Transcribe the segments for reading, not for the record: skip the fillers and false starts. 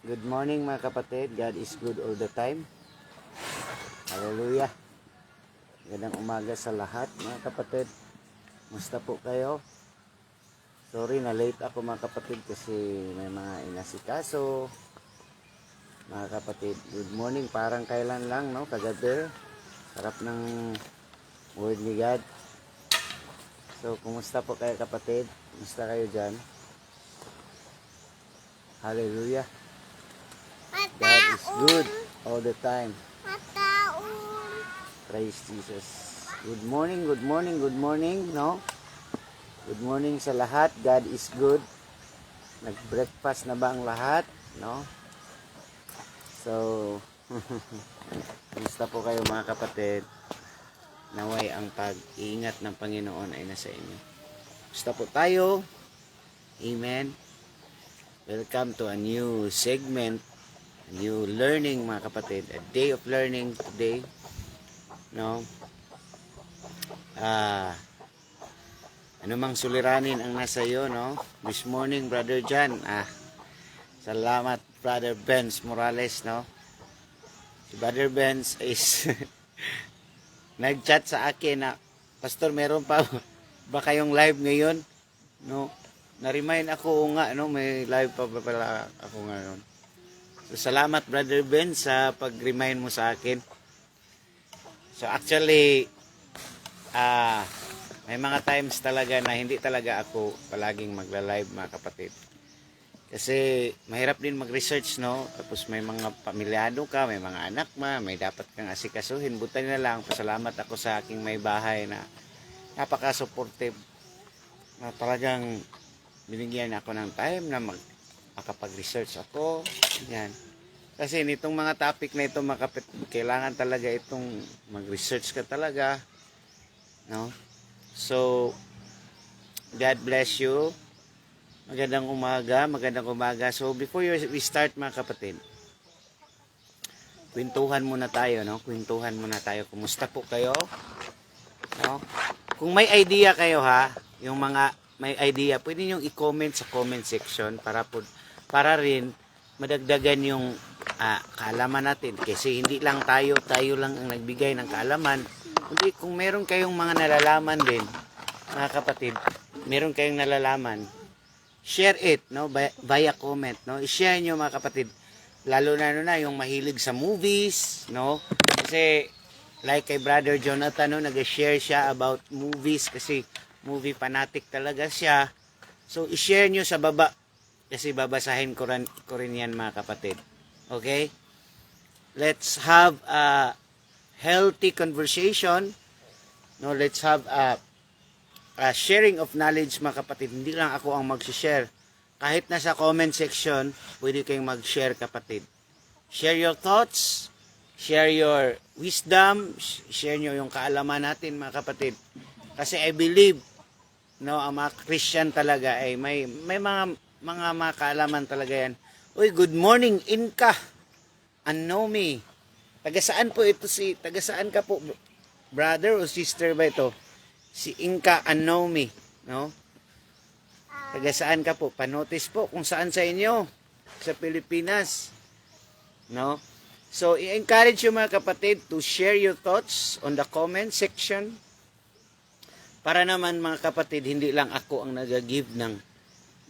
Good morning mga kapatid. God is good all the time. Hallelujah. Magandang umaga sa lahat mga kapatid. Musta po kayo? Sorry na late ako mga kapatid kasi may mga inasikaso. Mga kapatid, good morning. Parang kailan lang, no? Kagabi. Sarap ng word ni God. So, kumusta po kayo kapatid? Kumusta kayo dyan? Hallelujah. God is good all the time. Praise Jesus. Good morning, good morning, good morning, no? Good morning sa lahat. God is good. Nag-breakfast na ba ang lahat, no? So, kumusta po kayo mga kapatid? Naway ang pag-iingat ng Panginoon ay nasa inyo. Kumusta po tayo? Amen. Welcome to a new segment, a new learning mga kapatid. A day of learning today. No? Ano mang suliranin ang nasa iyo, no? This morning, Brother John. Salamat, Brother Benz Morales, no? Si Brother Benz is nag-chat sa akin na, Pastor, meron pa ba kayong live ngayon? No? Na-remind ako nga, no? May live pa pala ako ngayon. So, salamat, Brother Benz, sa pag-remind mo sa akin. So actually, may mga times talaga na hindi talaga ako palaging magla-live mga kapatid. Kasi mahirap din mag-research, no? Tapos may mga pamilyado ka, may mga anak may dapat kang asikasuhin. Buti na lang, pasalamat ako sa aking may bahay na napaka-supportive. Na talagang binigyan ako ng time na makapag-research ako. Yan. Kasi nitong mga topic na ito, kailangan talaga itong mag-research ka talaga. No? So, God bless you. Magandang umaga. So, before we start mga kapatid, kwentuhan muna tayo, no? Kwentuhan muna tayo. Kumusta po kayo? No? Kung may idea kayo yung mga may idea, pwede niyo i-comment sa comment section para rin madagdagan yung kaalaman natin, kasi hindi lang tayo lang ang nagbigay ng kaalaman, kundi kung meron kayong mga nalalaman din mga kapatid, meron kayong nalalaman, share it, no, via comment, no, i-share nyo mga kapatid, lalo na yung mahilig sa movies, no, kasi like kay Brother Jonathan, no, nag-share siya about movies kasi movie fanatic talaga siya. So i-share nyo sa baba kasi babasahin ko rin yan mga kapatid. Okay? Let's have a healthy conversation. No, let's have a sharing of knowledge mga kapatid. Hindi lang ako ang mag-share. Kahit nasa comment section, pwede kayong mag-share kapatid. Share your thoughts, share your wisdom, share nyo yung kaalaman natin mga kapatid. Kasi I believe, no, ang mga Christian talaga ay may mga kaalaman talaga yan. Uy, good morning, Inka. Anomi. Taga saan ka po, brother o sister ba ito? Si Inka Anomi, no? Taga saan ka po? Panotice po kung saan sa inyo, sa Pilipinas. No? So, i-encourage you mga kapatid to share your thoughts on the comment section. Para naman mga kapatid, hindi lang ako ang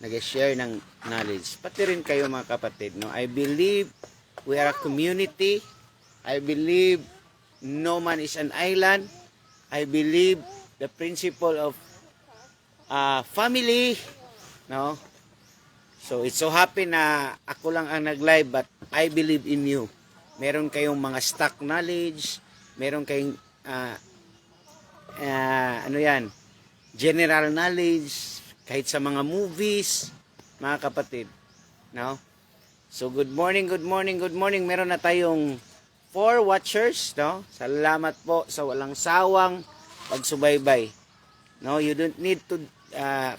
nag-share ng knowledge. Pati rin kayo mga kapatid. No? I believe we are a community. I believe no man is an island. I believe the principle of family. No? So it's so happy na ako lang ang nag-live, but I believe in you. Meron kayong mga stock knowledge. Meron kayong general knowledge. Kahit sa mga movies, mga kapatid, no? So, good morning. Meron na tayong 4 watchers, no? Salamat po sa walang sawang pagsubaybay. No, you don't need to,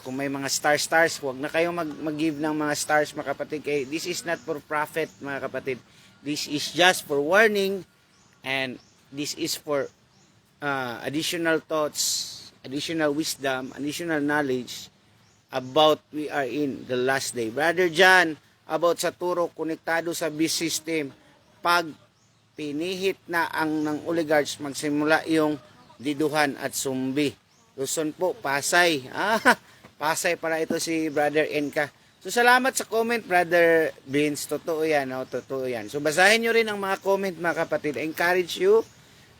kung may mga stars, huwag na kayong mag-give ng mga stars, mga kapatid. This is not for profit, mga kapatid. This is just for warning, and this is for additional thoughts, additional wisdom, additional knowledge about we are in the last day. Brother John, about sa turok konektado sa bis system. Pag pinihit na ang ng oligarchs, magsimula yung diduhan at sumbi. Luzon po, Pasay. Pasay para ito si Brother Enka. So salamat sa comment, Brother Vince. Totoo yan, no? Totoo yan. So basahin nyo rin ang mga comment, mga kapatid. I encourage you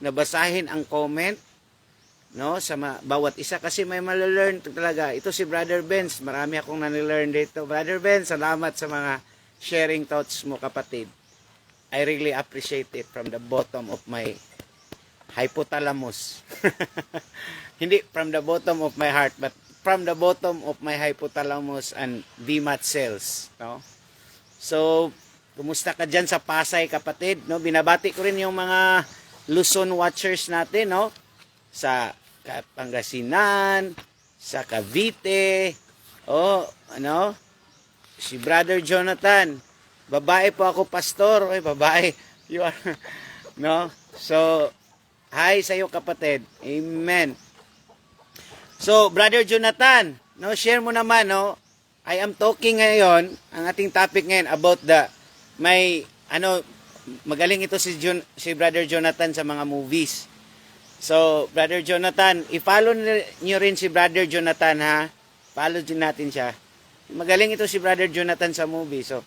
na basahin ang comment, no, sa bawat isa kasi may malalearn talaga. Ito si Brother Benz, marami akong nanilearn dito. Brother Benz, salamat sa mga sharing thoughts mo, kapatid. I really appreciate it from the bottom of my hypothalamus. Hindi from the bottom of my heart, but from the bottom of my hypothalamus and BMAT cells, no? So, kumusta ka dyan sa Pasay, kapatid, no? Binabati ko rin yung mga Luzon watchers natin, no? Sa Pangasinan, sa Cavite, ano? Si Brother Jonathan, babae po ako, pastor. Oy, babae. You are, no? So, hi sa iyo, kapatid. Amen. So, Brother Jonathan, no, share mo naman, no? I am talking ngayon, ang ating topic ngayon about magaling ito si Brother Jonathan sa mga movies. So, Brother Jonathan, i-follow niyo rin si Brother Jonathan, ha? Follow din natin siya. Magaling ito si Brother Jonathan sa movie. So,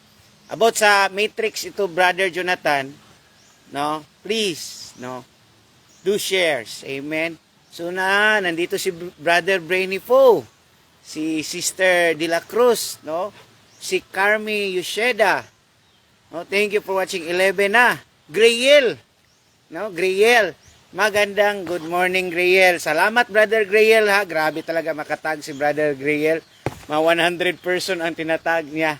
about sa Matrix ito, Brother Jonathan, no? Please, no? Do shares. Amen. So nandito si Brother Brainy Fo, si Sister De La Cruz, no? Si Carmi Yusheda. No, thank you for watching. 11 na. Grayel. No, Grayel. Magandang good morning, Grayel. Salamat, Brother Grayel, ha. Grabe talaga makatag si Brother Grayel. Mga 100 person ang tinatag niya.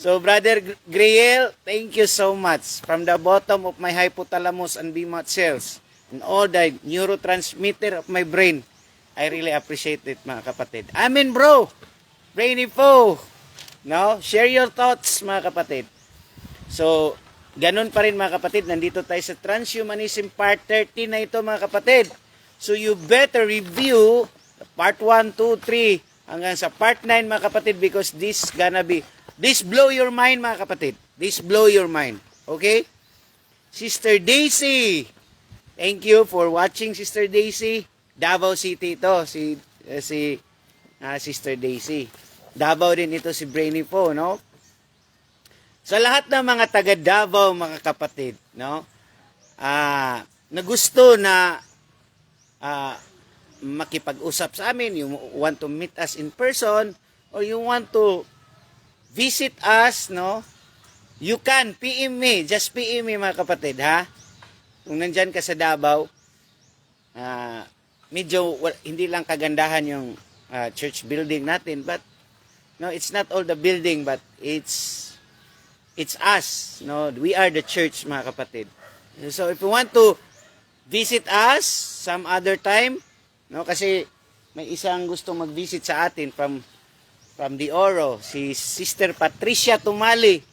So, Brother Grayel, thank you so much. From the bottom of my hypothalamus and BMAT cells and all the neurotransmitter of my brain, I really appreciate it, mga kapatid. Amen, bro. Brainy Fo. No? Share your thoughts, mga kapatid. So, ganun pa rin, mga kapatid. Nandito tayo sa Transhumanism Part 30 na ito, mga kapatid. So, you better review Part 1, 2, 3 hanggang sa Part 9, mga kapatid, because this blow your mind, mga kapatid. This blow your mind. Okay? Sister Daisy. Thank you for watching, Sister Daisy. Davao City ito, Sister Daisy. Davao din ito si Brainy Fo, no? Sa lahat ng mga taga Davao, mga kapatid, no? Na gusto na makipag-usap sa amin, you want to meet us in person, or you want to visit us, no? You can PM me, just PM me, mga kapatid, ha? Kung nandyan ka sa Davao, medyo hindi lang kagandahan yung church building natin, but no, it's not all the building, but it's us, no? We are the church, mga kapatid. So if you want to visit us some other time, no, kasi may isang gustong mag-visit sa atin from the Oro, si Sister Patricia Tumali,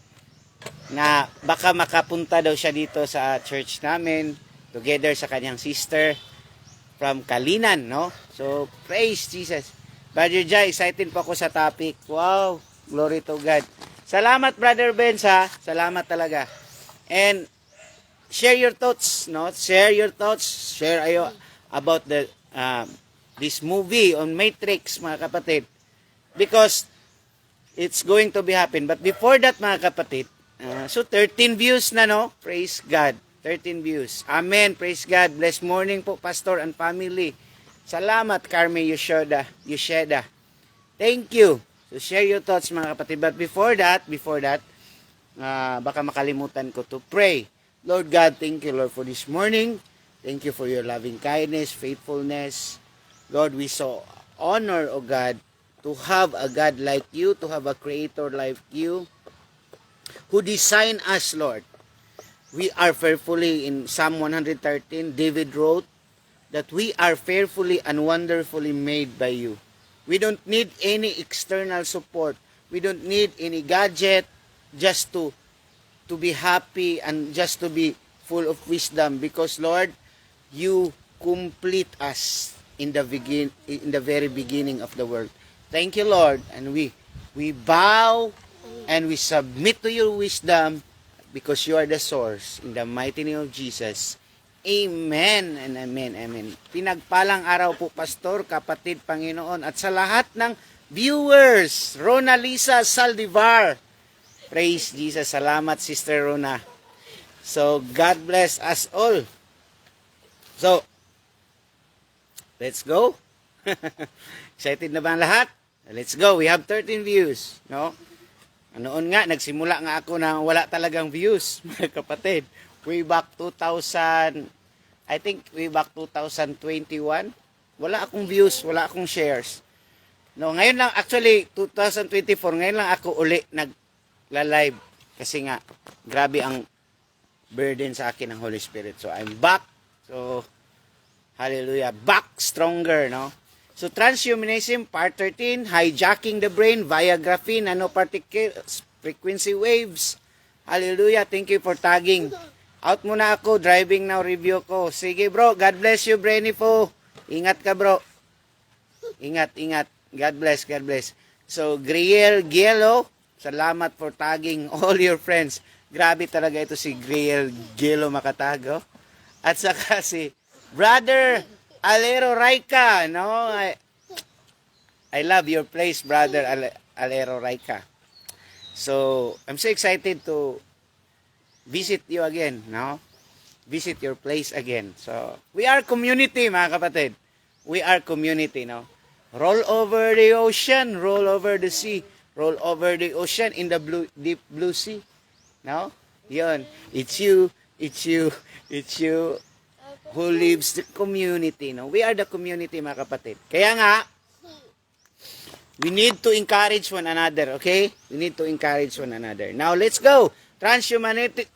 na baka makapunta daw siya dito sa church namin together sa kanyang sister from Kalinan, no? So, praise Jesus. Brother Jai, excited po ako sa topic. Wow, glory to God. Salamat, Brother Benz, ha? Salamat talaga. And share your thoughts, no? Share your thoughts. Share ayo about this movie on Matrix, mga kapatid. Because it's going to be happen. But before that, mga kapatid, so 13 views na, no? Praise God. 13 views. Amen. Praise God. Blessed morning po, Pastor and family. Salamat, Carmi Yusheda. Thank you. So share your thoughts, mga kapatid. But before that, baka makalimutan ko to pray. Lord God, thank you, Lord, for this morning. Thank you for your loving kindness, faithfulness. Lord, we so honor, O God, to have a God like you, to have a creator like you, who designed us, Lord. We are fearfully, in Psalm 113, David wrote, that we are fearfully and wonderfully made by you. We don't need any external support. We don't need any gadget just to be happy and just to be full of wisdom. Because, Lord, you complete us in the very beginning of the world. Thank you, Lord. And we bow And we submit to your wisdom because you are the source. In the mighty name of Jesus. Amen and amen, amen. Pinagpalang araw po, Pastor, kapatid, Panginoon, at sa lahat ng viewers, Rona Lisa Saldivar. Praise Jesus. Salamat, Sister Rona. So, God bless us all. So, let's go. Excited na ba ang lahat? Let's go. We have 13 views, no? Noon nga, nagsimula nga ako na wala talagang views, mga kapatid. Way back 2000, I think way back 2021, wala akong views, wala akong shares. No, ngayon lang, actually, 2024, ngayon lang ako uli nagla-live. Kasi nga, grabe ang burden sa akin ng Holy Spirit. So, I'm back. So, hallelujah. Back stronger, no? So, transhumanism, part 13, hijacking the brain via graphene, nanoparticles, frequency waves. Hallelujah. Thank you for tagging. Out muna ako. Driving now, review ko. Sige, bro. God bless you, Brenny po. Ingat ka, bro. Ingat, ingat. God bless, God bless. So, Griel Gielo, salamat for tagging all your friends. Grabe talaga ito si Griel Gielo makatago. At saka si Brother Alero Raika, no? I love your place, Brother Alero Raika. So, I'm so excited to visit you again, no? Visit your place again. So, we are community, mga kapatid. We are community, no? Roll over the ocean, roll over the sea, roll over the ocean in the deep blue sea. No? Yun. It's you, it's you, it's you who lives the community. No? We are the community, mga kapatid. Kaya nga, we need to encourage one another, okay? We need to encourage one another. Now, let's go. Transhumanism,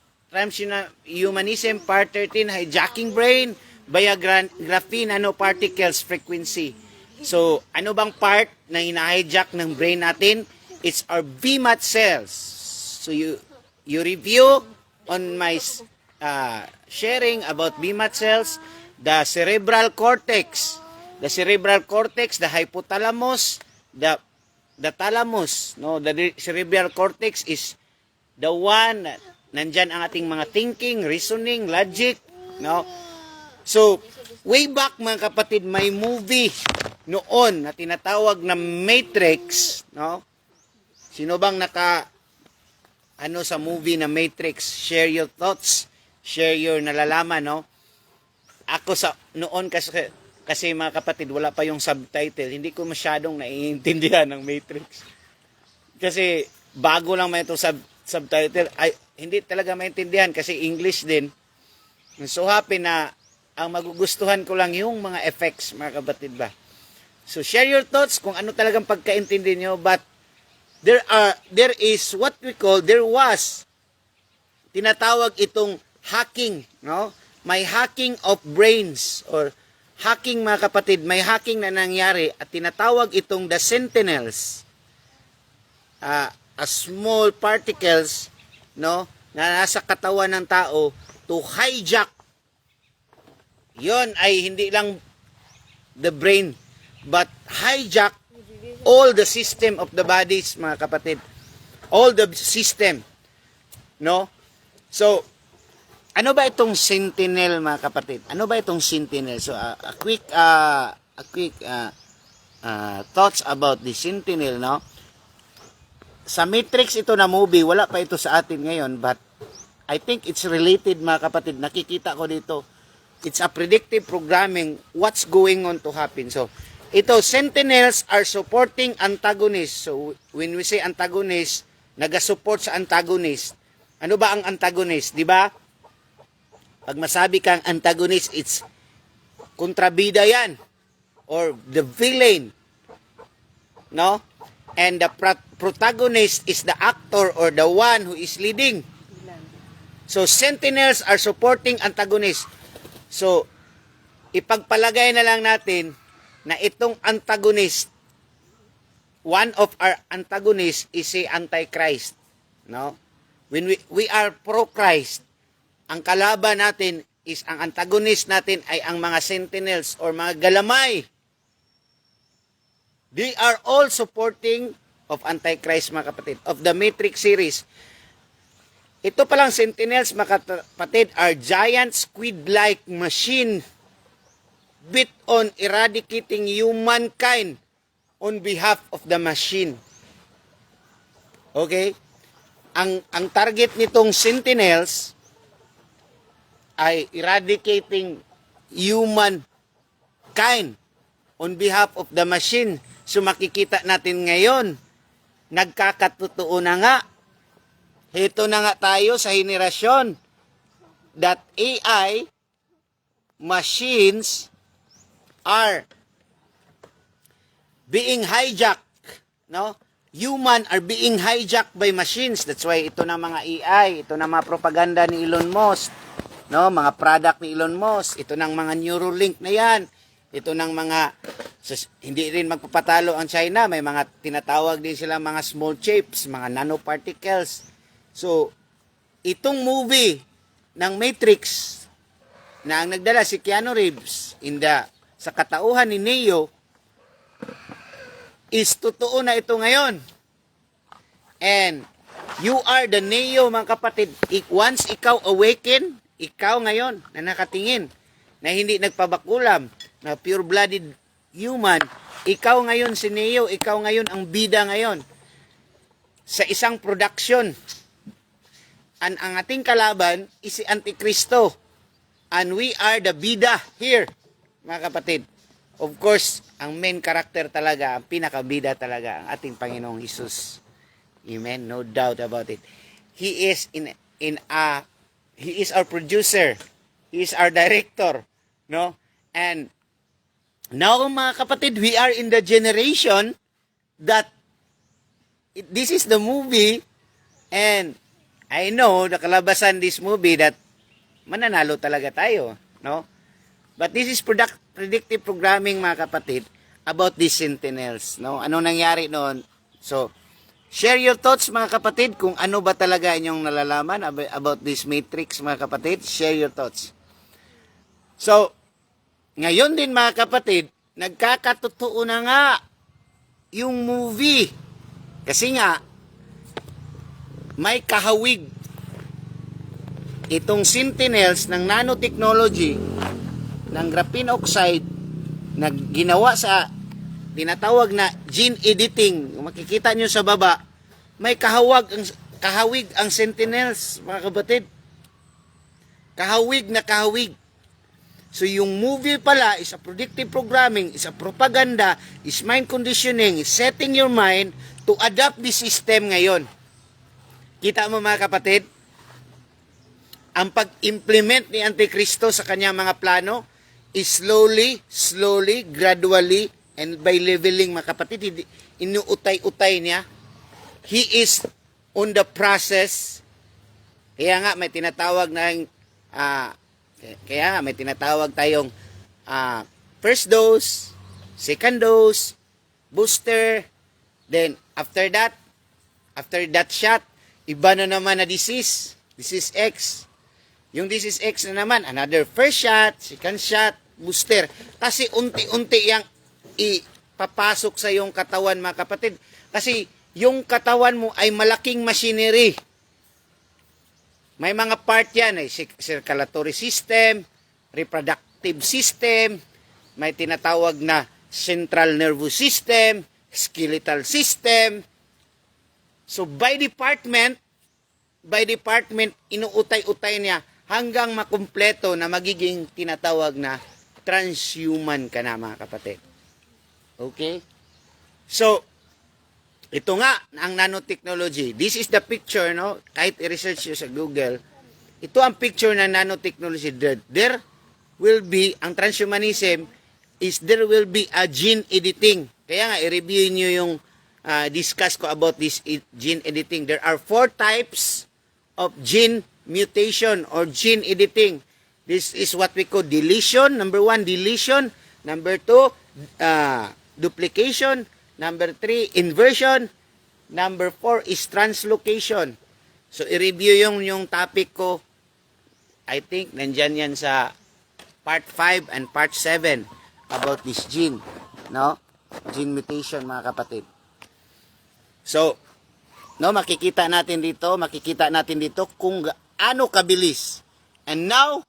part 13, hijacking brain via graphene nanoparticles frequency. So, ano bang part na hina-hijack ng brain natin? It's our VMAT cells. So, you review on my sharing about VMAT cells, the cerebral cortex, the hypothalamus, the thalamus. No, the cerebral cortex is the one nandyan ang ating mga thinking, reasoning, logic. No? So, way back mga kapatid, may movie noon na tinatawag na Matrix, no? Sino bang sa movie na Matrix? Share your thoughts, share your nalalaman, no? Ako noon kasi mga kapatid, wala pa yung subtitle. Hindi ko masyadong naiintindihan ng Matrix. Kasi bago lang may itong subtitle, ay hindi talaga maintindihan kasi English din. So happy na ang magugustuhan ko lang yung mga effects, mga kapatid ba. So share your thoughts kung ano talagang pagkaintindi nyo, but there was tinatawag itong hacking, no? May hacking of brains or hacking, mga kapatid, may hacking na nangyari at tinatawag itong the sentinels. A small particles, no, na nasa katawan ng tao to hijack. Yon ay hindi lang the brain, but hijack all the system of the bodies, mga kapatid. All the system. No? So, ano ba itong sentinel, mga kapatid? Ano ba itong sentinel? So, a quick thoughts about the sentinel, no? Sa Matrix ito na movie, wala pa ito sa atin ngayon, but I think it's related, mga kapatid. Nakikita ko dito. It's a predictive programming what's going on to happen. So, ito, sentinels are supporting antagonists. So, when we say antagonist, nag-support sa antagonist. Ano ba ang antagonist? Di ba? Pag masabi kang antagonist, it's kontrabida yan. Or the villain. No? And the protagonist is the actor or the one who is leading. So, sentinels are supporting antagonists. So, ipagpalagay na lang natin na itong antagonist, one of our antagonists is si Antichrist. No? When we are pro-Christ, ang kalaban natin is, ang antagonist natin ay ang mga sentinels or mga galamay. They are all supporting of Antichrist, mga kapatid, of the Matrix series. Ito palang Sentinels, mga kapatid, are giant squid-like machine bent on eradicating humankind on behalf of the machine. Okay? Ang target nitong Sentinels ay eradicating humankind on behalf of the machine. So makikita natin ngayon, nagkakatotoo na nga. Ito na nga tayo sa henerasyon that AI machines are being hijacked, no? Human are being hijacked by machines. That's why ito na mga AI, ito na mga propaganda ni Elon Musk, no? Mga product ni Elon Musk, ito ng mga Neuralink na yan. Ito ng mga hindi rin magpapatalo ang China, may mga tinatawag din sila mga small chips, mga nanoparticles. So, itong movie ng Matrix na ang nagdala si Keanu Reeves sa katauhan ni Neo is totoo na ito ngayon. And you are the Neo, mga kapatid. Once ikaw awaken, ikaw ngayon na nakatingin, na hindi nagpabakulam, na pure-blooded human, ikaw ngayon si Neo, ikaw ngayon ang bida ngayon sa isang production. Ang ating kalaban is si Antikristo. And we are the bida here, mga kapatid. Of course, ang main character talaga, ang pinakabida talaga, ang ating Panginoong Hesus. Amen? No doubt about it. He is he is our producer. He is our director, no? And now, mga kapatid, we are in the generation that this is the movie, and I know nakalabasan this movie that mananalo talaga tayo, no? But this is predictive programming, mga kapatid, about these Sentinels, no? Anong nangyari noon? So, share your thoughts, mga kapatid, kung ano ba talaga inyong nalalaman about this Matrix, mga kapatid. Share your thoughts. So, ngayon din, mga kapatid, nagkakatotoo na nga yung movie. Kasi nga, may kahawig itong Sentinels ng nanotechnology ng graphene oxide na ginawa sa tinatawag na gene editing. Kung makikita nyo sa baba, may kahawig ang Sentinels, mga kapatid. Kahawig na kahawig. So yung movie pala is a predictive programming, is a propaganda, is mind conditioning, is setting your mind to adapt the system ngayon. Kita mo, mga kapatid, ang pag-implement ni Antikristo sa kanyang mga plano is slowly, gradually, and by leveling, mga kapatid. Inuutay-utay niya. He is on the process. Kaya nga may tinatawag tayong first dose, second dose, booster, then after that shot, iba na naman na disease X. Yung disease X na naman, another first shot, second shot, booster. Kasi unti-unti yang ipapasok sa yung katawan, mga kapatid. Kasi yung katawan mo ay malaking machinery. May mga part yan, circulatory system, reproductive system, may tinatawag na central nervous system, skeletal system. So by department, inuutay-utay niya hanggang makumpleto na magiging tinatawag na transhuman ka na, mga kapatid. Okay? So, ito nga, ang nanotechnology. This is the picture, no? Kahit i-research nyo sa Google, ito ang picture ng nanotechnology. There will be, ang transhumanism is there will be a gene editing. Kaya nga, i-review nyo yung discuss ko about this gene editing. There are 4 types of gene mutation or gene editing. This is what we call deletion. Number 1, deletion. Number 2, duplication. Number 3, inversion. Number 4 is translocation. So, i-review yung topic ko. I think, nandyan yan sa part 5 and part 7 about this gene. No? Gene mutation, mga kapatid. So, no, makikita natin dito kung gaano kabilis. And now,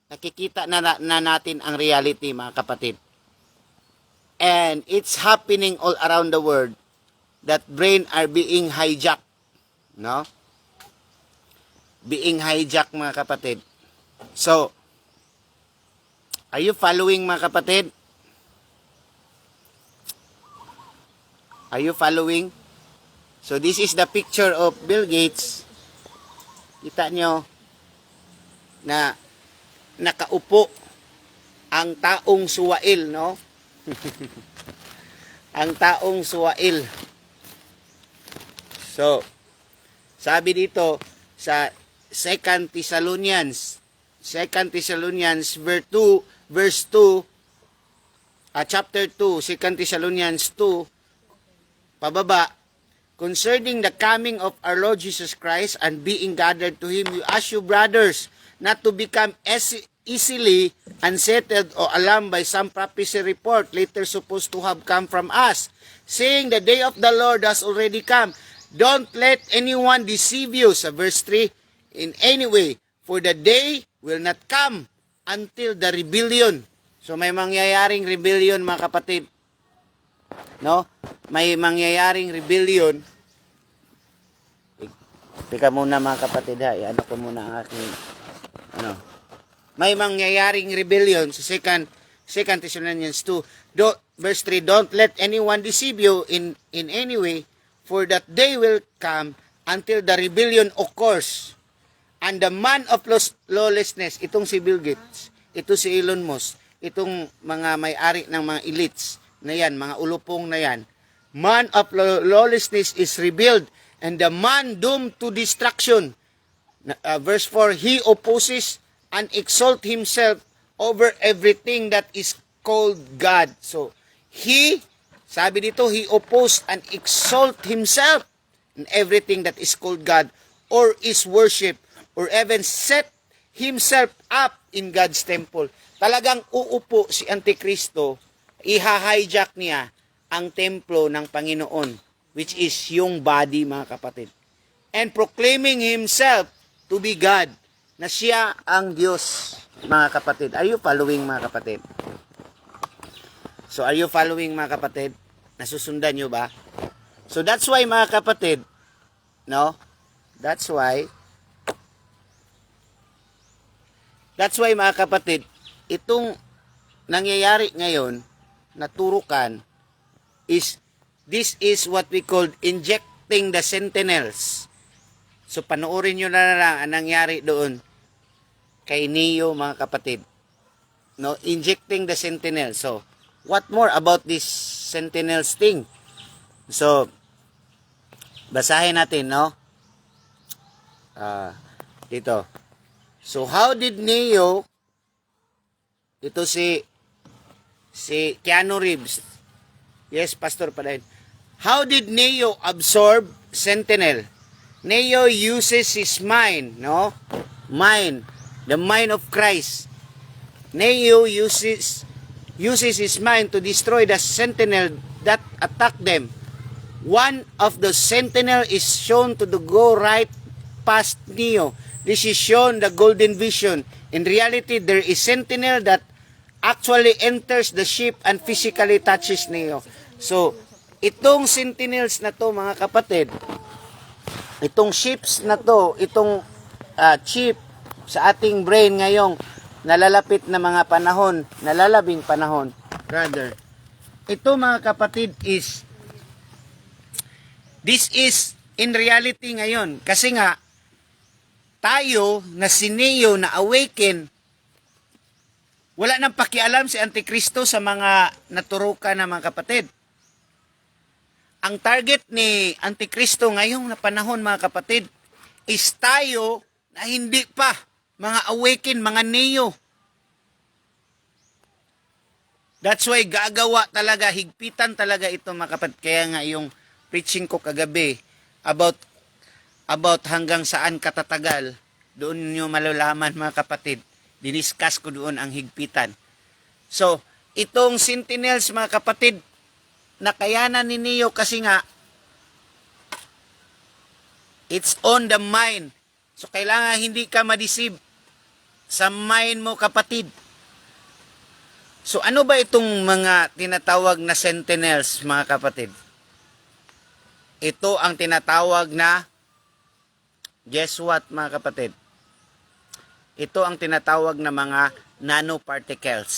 nakikita na natin ang reality, mga kapatid. And it's happening all around the world that brain are being hijacked. No? Being hijacked, mga kapatid. So, are you following, mga kapatid? Are you following? So, this is the picture of Bill Gates. Kita nyo na nakaupo ang taong suwail, no? Ang taong suwail. So, sabi dito sa 2 Thessalonians verse 2, chapter 2, 2 Thessalonians 2, pababa, concerning the coming of our Lord Jesus Christ and being gathered to Him, we ask you, brothers, not to become easily unsettled or alarmed by some prophecy report later supposed to have come from us, saying the day of the Lord has already come. Don't let anyone deceive you, sa verse 3, in any way, for the day will not come until the rebellion. So may mangyayaring rebellion, mga kapatid. No? May mangyayaring rebellion. Teka muna, mga kapatid, ha. Iano ko muna ang aking may mangyayaring rebellion sa 2 Thessalonians 2 verse 3, don't let anyone deceive you in any way, for that day will come until the rebellion occurs and the man of lawlessness, itong si Bill Gates, ito si Elon Musk, itong mga may-ari ng mga elites na yan, mga ulupong na yan, man of lawlessness is revealed, and the man doomed to destruction. Verse 4, he opposes and exalt himself over everything that is called God. So, sabi dito, he opposed and exalt himself in everything that is called God or is worship or even set himself up in God's temple. Talagang uupo si Antikristo, iha-hijack niya ang templo ng Panginoon, which is yung body, mga kapatid. And proclaiming himself to be God, na siya ang Diyos, mga kapatid. Are you following, mga kapatid? So, are you following, mga kapatid? Nasusundan nyo ba? So, that's why, mga kapatid, no? That's why, mga kapatid, itong nangyayari ngayon, naturukan, this is what we call injecting the sentinels. So, panoorin nyo na lang ang nangyari doon kay Neo, mga kapatid. No? Injecting the sentinels. So, what more about this sentinels thing? So, basahin natin, no? Dito. So, how did Neo, ito si Keanu Reeves. Yes, Pastor Padain. How did Neo absorb sentinel? Neo uses his mind, no? Mind. The mind of Christ. Neo uses his mind to destroy the sentinel that attack them. One of the sentinel is shown to go right past Neo. This is shown the golden vision. In reality, there is sentinel that actually enters the ship and physically touches Neo. So, itong sentinels na to, mga kapatid, itong ships na to, itong chip sa ating brain ngayong nalalapit na mga panahon, nalalabing panahon, rather, ito, mga kapatid, this is in reality ngayon. Kasi nga, tayo na si Neo na awaken, wala nang pakialam si Antikristo sa mga naturukan na mga kapatid. Ang target ni Antikristo ngayong na panahon, mga kapatid, is tayo na hindi pa mga awaken, mga Neo. That's why gagawa talaga, higpitan talaga ito, mga kapatid. Kaya nga yung preaching ko kagabi about hanggang saan katatagal, doon nyo malalaman, mga kapatid. Diniscuss ko doon ang higpitan. So, itong sentinels, mga kapatid, nakayanan ninyo kasi nga, it's on the mind. So, kailangan hindi ka ma-deceive sa mind mo, kapatid. So, ano ba itong mga tinatawag na sentinels, mga kapatid? Ito ang tinatawag na, guess what, mga kapatid? Ito ang tinatawag na mga nanoparticles.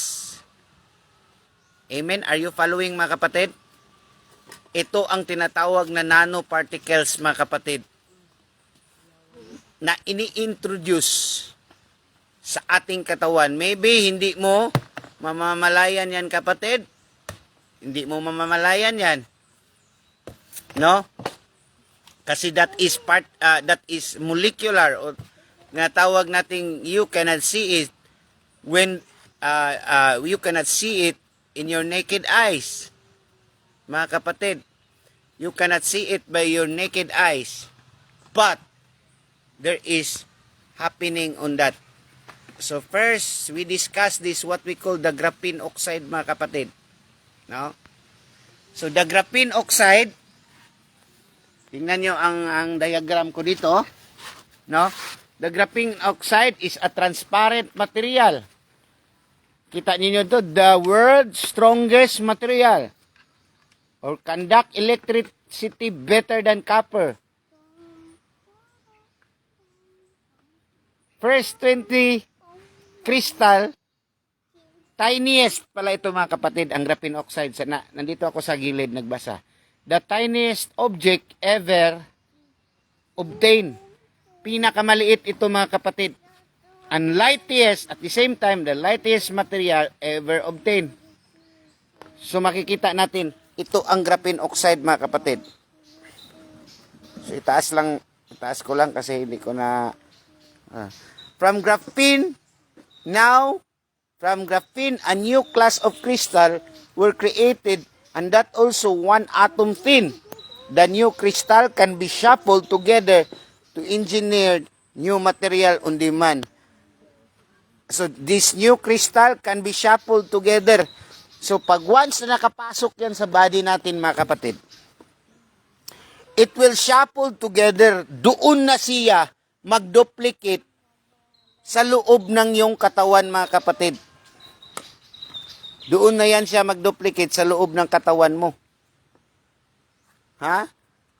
Amen? Are you following, mga kapatid? Ito ang tinatawag na nanoparticles, mga kapatid, na ini-introduce sa ating katawan. Maybe hindi mo mamamalayan yan, kapatid. Hindi mo mamamalayan yan. No? Kasi that is molecular, o na tawag nating you cannot see it when you cannot see it in your naked eyes. Mga kapatid, you cannot see it by your naked eyes. But there is happening on that. So first, we discuss this, what we call the graphene oxide, mga kapatid. No? So the graphene oxide, tingnan nyo ang diagram ko dito. No? The graphene oxide is a transparent material. Kita niyo to, the world's strongest material, or conduct electricity better than copper. First 20 crystal, tiniest pala ito, mga kapatid, ang graphene oxide. Nandito ako sa gilid nagbasa. The tiniest object ever obtained. Pinakamaliit ito, mga kapatid. And lightest, at the same time, the lightest material ever obtained. So makikita natin, ito ang graphene oxide, mga kapatid. So itaas ko lang kasi hindi ko na... From graphene, a new class of crystal were created, and that also one atom thin. The new crystal can be shuffled together to engineer new material on demand. So, this new crystal can be shuffled together. So, pag once na nakapasok yan sa body natin, mga kapatid, it will shuffle together. Doon na siya mag-duplicate sa loob ng iyong katawan, mga kapatid. Doon na yan siya mag-duplicate sa loob ng katawan mo. Ha?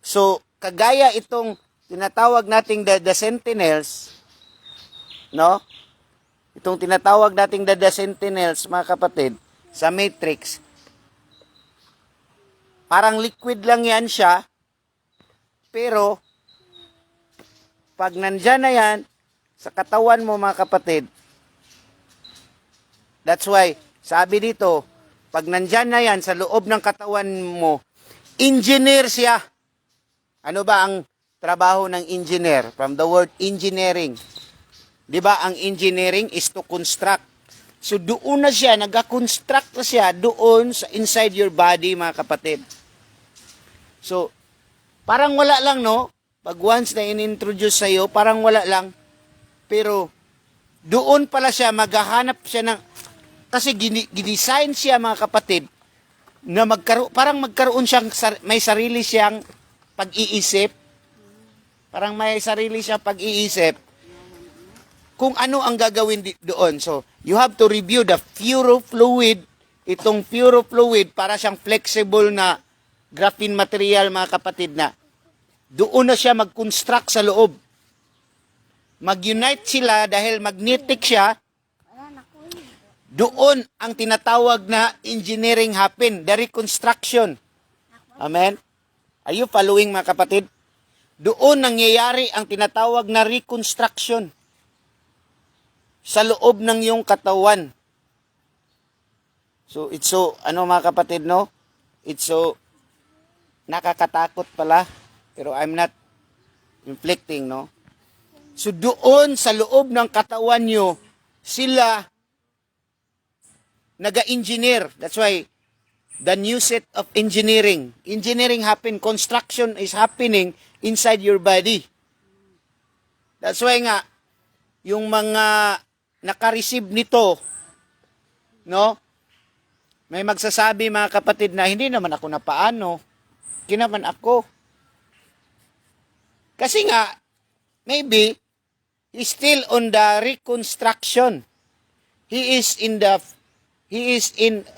So, kagaya itong tinatawag nating the sentinels, no? Itong tinatawag nating the sentinels, mga kapatid, sa matrix, parang liquid lang yan siya, pero pag nandyan na yan sa katawan mo, mga kapatid, that's why, sabi dito, pag nandyan na yan sa loob ng katawan mo, engineer siya. Ano ba ang trabaho ng engineer? From the word engineering. Di ba, ang engineering is to construct. So, doon na siya, nag-construct na siya doon sa inside your body, mga kapatid. So, parang wala lang, no? Pag once na in-introduce sa'yo, parang wala lang. Pero, doon pala siya, maghahanap siya ng, kasi gidesign siya, mga kapatid, na parang magkaroon siyang, may sarili siyang pag-iisip. Parang may sarili siyang pag-iisip kung ano ang gagawin doon. So, you have to review the ferrofluid. Itong ferrofluid, para siyang flexible na graphene material, mga kapatid, na doon na siya mag-construct sa loob. Mag-unite sila dahil magnetic siya. Doon ang tinatawag na engineering happen, the reconstruction. Amen? Are you following, mga kapatid? Doon nangyayari ang tinatawag na reconstruction sa loob ng iyong katawan. So, it's so, mga kapatid, no? It's so nakakatakot pala. Pero I'm not inflicting, no? So, doon sa loob ng katawan nyo, sila naga-engineer. That's why, the new set of engineering. Engineering happen, construction is happening inside your body. That's why nga, yung mga naka-receive nito, no? May magsasabi mga kapatid na hindi naman ako napaano. Kinaman ako. Kasi nga, maybe, he's still on the reconstruction. He is in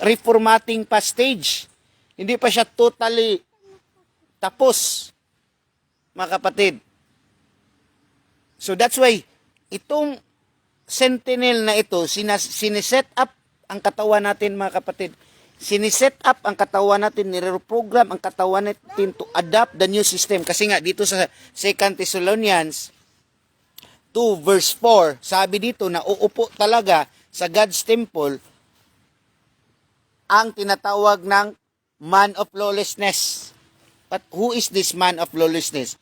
reformatting pa stage. Hindi pa siya totally tapos, mga kapatid. So that's why, itong sentinel na ito, siniset up ang katawan natin, mga kapatid. Siniset up ang katawan natin, nire-program ang katawan natin to adapt the new system. Kasi nga, dito sa 2 Thessalonians 2 verse 4, sabi dito na uupo talaga sa God's temple ang tinatawag ng man of lawlessness. But who is this man of lawlessness?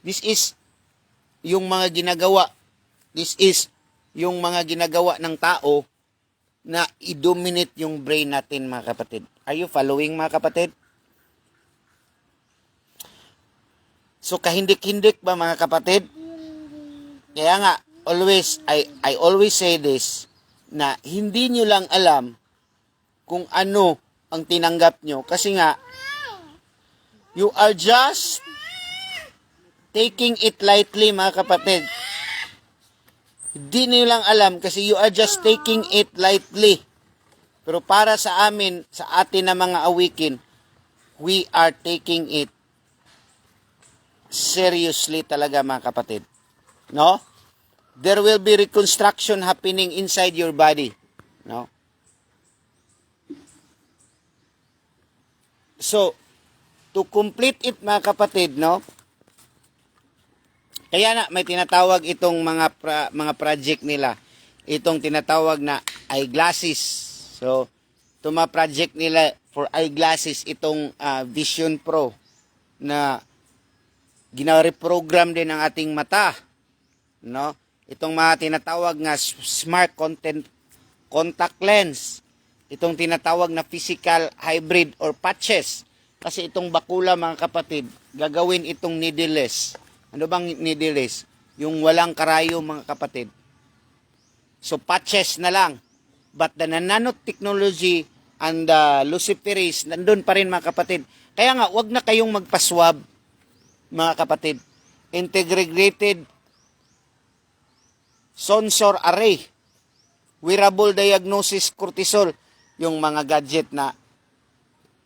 This is yung mga ginagawa. This is yung mga ginagawa ng tao na i-dominate yung brain natin, mga kapatid. Are you following, mga kapatid? So, kahindik-hindik ba, mga kapatid? Kaya nga, I always say this, na hindi nyo lang alam kung ano ang tinanggap nyo. Kasi nga, you are just taking it lightly, mga kapatid. Hindi nyo lang alam kasi you are just taking it lightly. Pero para sa amin, sa atin na mga awikin, we are taking it seriously talaga, mga kapatid. No? There will be reconstruction happening inside your body. No? So, to complete it, mga kapatid, no? Kaya na may tinatawag itong mga project nila. Itong tinatawag na eyeglasses. So, itong mga project nila for eyeglasses, itong Vision Pro na gina-reprogram din ang ating mata. No? Itong mga tinatawag na smart contact lens. Itong tinatawag na physical hybrid or patches. Kasi itong bakula, mga kapatid, gagawin itong needleless. Ano bang needleless? Yung walang karayo, mga kapatid. So, patches na lang. But the nanotechnology and the luciferase, nandun pa rin, mga kapatid. Kaya nga, wag na kayong magpaswab, mga kapatid. Integrated sensor array. Wearable diagnosis cortisol. Yung mga gadget na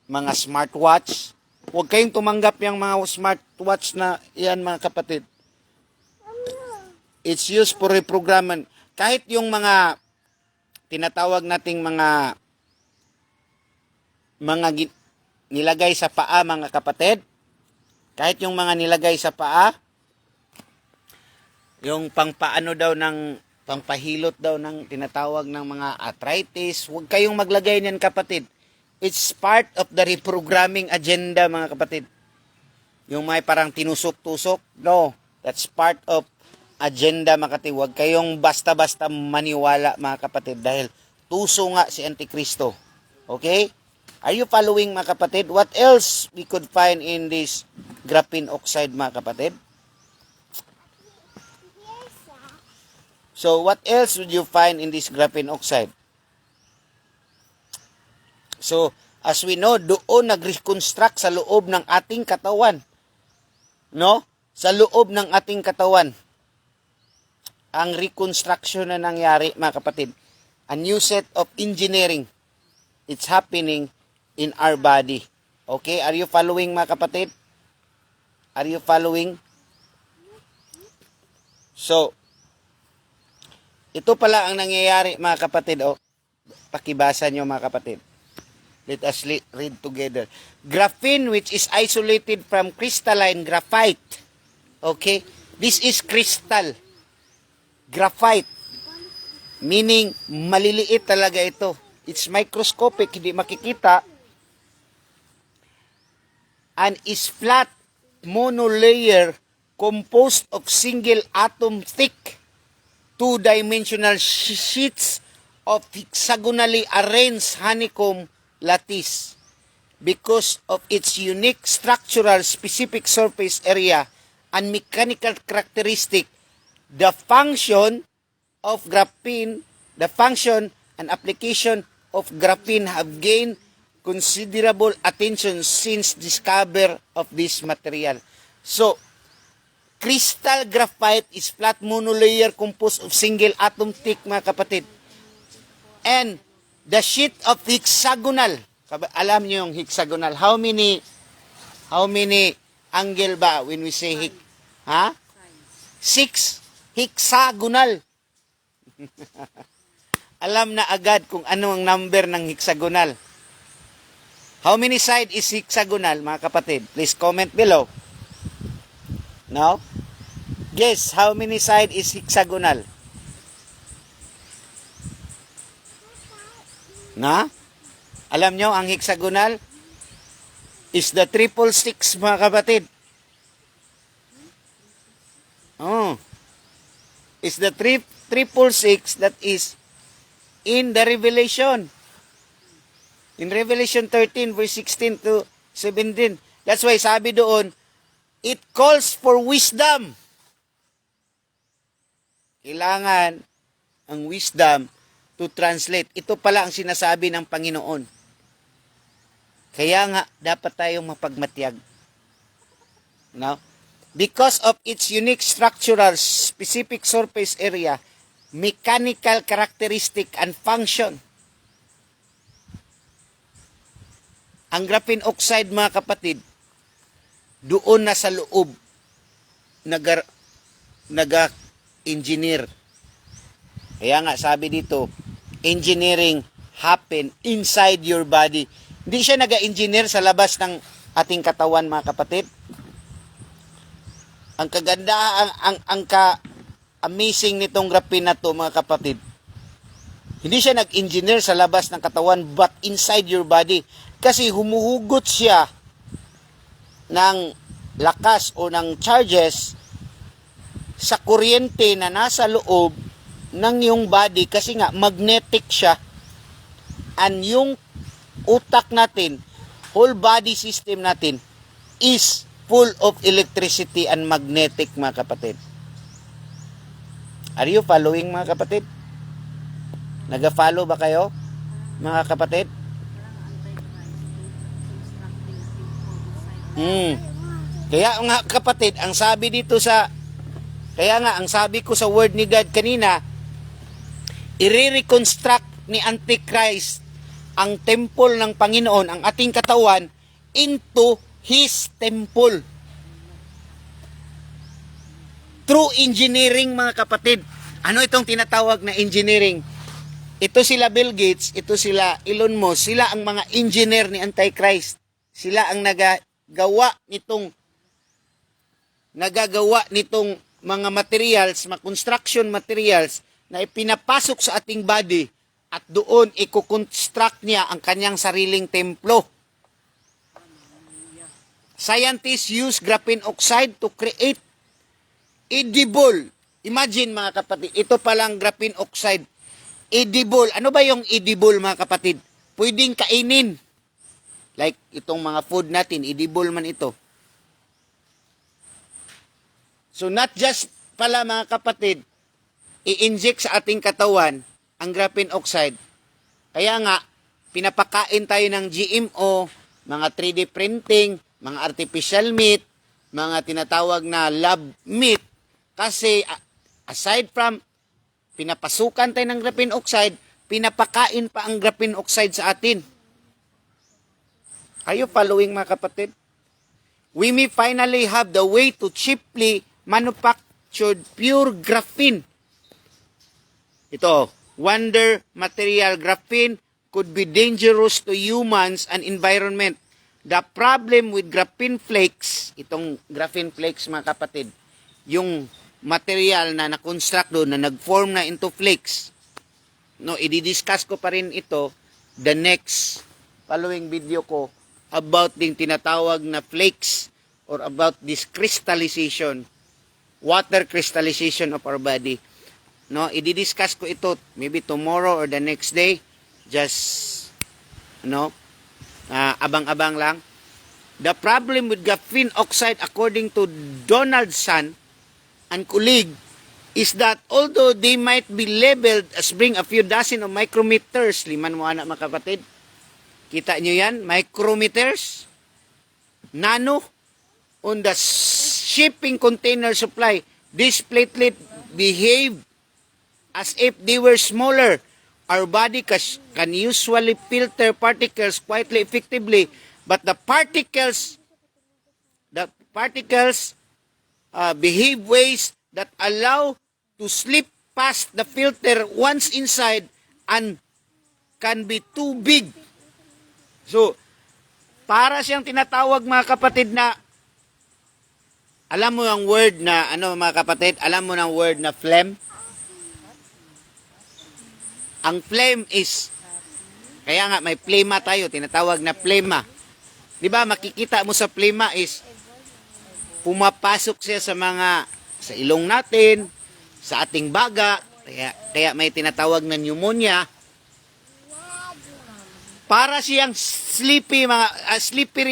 mga smartwatch. Huwag kayong tumanggap yung mga smartwatch na yan, mga kapatid. It's used for reprogramming. Kahit yung mga tinatawag nating mga nilagay sa paa, mga kapatid. Kahit yung mga nilagay sa paa, yung pangpaano daw ng pangpahilot daw ng tinatawag ng mga arthritis, huwag kayong maglagay niyan, kapatid. It's part of the reprogramming agenda, mga kapatid. Yung may parang tinusok-tusok, no. That's part of agenda, mga kapatid. Huwag kayong basta-basta maniwala, mga kapatid, dahil tuso nga si Antikristo. Okay? Are you following, mga kapatid? What else we could find in this graphene oxide, mga kapatid? So, what else would you find in this graphene oxide? So, as we know, doon nag-reconstruct sa loob ng ating katawan. No? Sa loob ng ating katawan. Ang reconstruction na nangyari, mga kapatid. A new set of engineering. It's happening in our body. Okay? Are you following, mga kapatid? Are you following? So, ito pala ang nangyayari, mga kapatid. Oh, pakibasa nyo, mga kapatid. Let us read together. Graphene, which is isolated from crystalline graphite. Okay? This is crystal. Graphite. Meaning, maliliit talaga ito. It's microscopic, hindi makikita. And is flat monolayer composed of single atom thick two-dimensional sheets of hexagonally arranged honeycomb lattice. Because of its unique structural specific surface area and mechanical characteristic, the function and application of graphene have gained considerable attention since discover of this material. So, crystal graphite is flat monolayer composed of single atom thick, mga kapatid. And the sheet of hexagonal. Alam niyo yung hexagonal. How many angle ba when we say ha? 6 hexagonal. Alam na agad kung ano ang number ng hexagonal. How many side is hexagonal, mga kapatid? Please comment below. No? Guess, how many side is hexagonal? Na? Alam nyo, ang hexagonal is the 666, mga kapatid. Oh. Is the 666 that is in the Revelation. In Revelation 13, verse 16 to 17. That's why sabi doon, it calls for wisdom. Kailangan ang wisdom to translate. Ito pala ang sinasabi ng Panginoon. Kaya nga, dapat tayong mapagmatyag. No? Because of its unique structural, specific surface area, mechanical characteristic and function. Ang graphene oxide, mga kapatid, doon na sa loob naga-engineer. Kaya nga sabi dito, engineering happen inside your body. Hindi siya naga-engineer sa labas ng ating katawan, mga kapatid. Ang kagandahan, ang amazing nitong graphene na to, mga kapatid. Hindi siya nag-engineer sa labas ng katawan but inside your body. Kasi humuhugot siya ng lakas o ng charges sa kuryente na nasa loob ng iyong body kasi nga magnetic siya. And yung utak natin, whole body system natin is full of electricity and magnetic, mga kapatid. Are you following, mga kapatid? Naga-follow ba kayo, mga kapatid? Kaya nga, kapatid, ang sabi dito ang sabi ko sa word ni God kanina, i-reconstruct ni Antichrist ang temple ng Panginoon, ang ating katawan, into His temple. Through engineering, mga kapatid. Ano itong tinatawag na engineering? Ito sila Bill Gates, ito sila Elon Musk, sila ang mga engineer ni Antichrist. Sila ang nagagawa nitong mga materials, mga construction materials na ipinapasok sa ating body at doon i-construct niya ang kanyang sariling templo. Scientists use graphene oxide to create edible. Imagine, mga kapatid, ito palang graphene oxide. Edible. Ano ba yung edible, mga kapatid? Pwedeng kainin. Like itong mga food natin, edible man ito. So not just pala, mga kapatid, i-inject sa ating katawan ang graphene oxide. Kaya nga, pinapakain tayo ng GMO, mga 3D printing, mga artificial meat, mga tinatawag na lab meat. Kasi aside from pinapasukan tayo ng graphene oxide, pinapakain pa ang graphene oxide sa atin. Are you following, mga kapatid? We may finally have the way to cheaply manufactured pure graphene. Ito, wonder material graphene could be dangerous to humans and environment. The problem with graphene flakes, itong graphene flakes, mga kapatid, yung material na na-construct doon, na nag-form na into flakes. No, i-discuss ko pa rin ito the next following video ko about ding tinatawag na flakes or about this crystallization, water crystallization of our body. No, i-discuss ko ito maybe tomorrow or the next day. Just abang-abang lang. The problem with graphene oxide, according to Donaldson and colleague, is that although they might be labeled as being a few dozen of micrometers, liman mo anak, mga kapatid, Kita nyo yan? Micrometers. Nano. On the shipping container supply, this platelet behave as if they were smaller. Our body can usually filter particles quite effectively, but the particles behave ways that allow to slip past the filter once inside and can be too big. So, para siyang tinatawag mga kapatid na, alam mo ang word na, mga kapatid, alam mo ng word na phlegm? Ang phlegm is, kaya nga may plema tayo, tinatawag na plema. Di ba, makikita mo sa plema is, pumapasok siya sa ilong natin, sa ating baga, kaya may tinatawag na pneumonia. Para siyang slippery